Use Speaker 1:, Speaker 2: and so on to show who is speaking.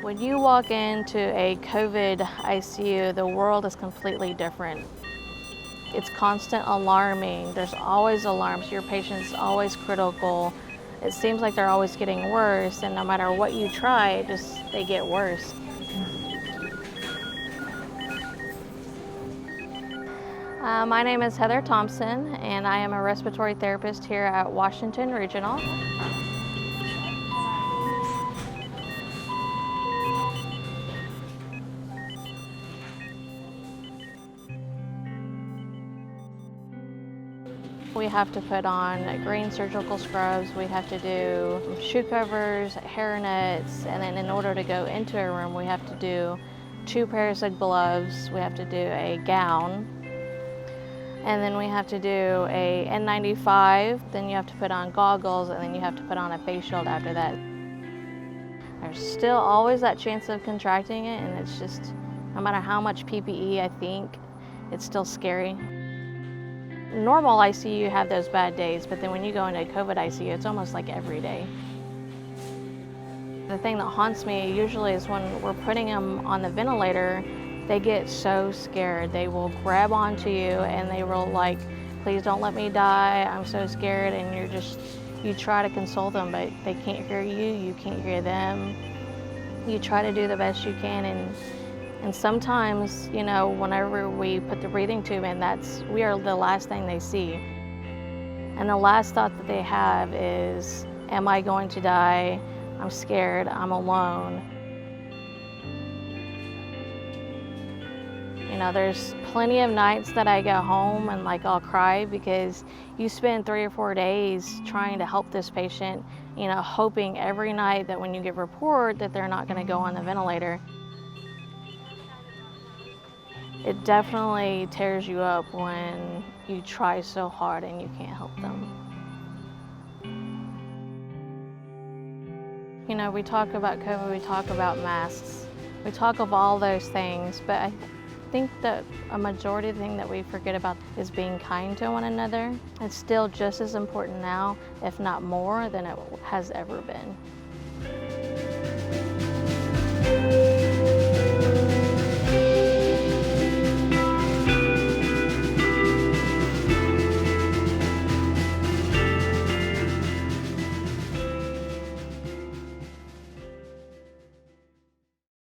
Speaker 1: When you walk into a COVID ICU, the world is completely different. It's constant alarming. There's always alarms. Your patient's always critical. It seems like they're always getting worse, and no matter what you try, they get worse. My name is Heather Thompson, and I am a respiratory therapist here at Washington Regional. We have to put on green surgical scrubs, we have to do shoe covers, hair nets, and then in order to go into a room, we have to do 2 pairs of gloves, we have to do a gown, and then we have to do a N95, then you have to put on goggles, and then you have to put on a face shield after that. There's still always that chance of contracting it, and it's just, no matter how much PPE I think, it's still scary. Normal ICU, you have those bad days, but then when you go into COVID ICU, it's almost like every day. The thing that haunts me usually is when we're putting them on the ventilator, they get so scared. They will grab onto you and they will like, please don't let me die, I'm so scared, and you try to console them, but they can't hear you, you can't hear them. You try to do the best you can, and sometimes, you know, whenever we put the breathing tube in, we are the last thing they see. And the last thought that they have is, am I going to die? I'm scared, I'm alone. You know, there's plenty of nights that I go home and like I'll cry because you spend 3 or 4 days trying to help this patient, you know, hoping every night that when you get report that they're not gonna go on the ventilator. It definitely tears you up when you try so hard and you can't help them. You know, we talk about COVID, we talk about masks, we talk of all those things, but I think that a majority of the thing that we forget about is being kind to one another. It's still just as important now, if not more, than it has ever been.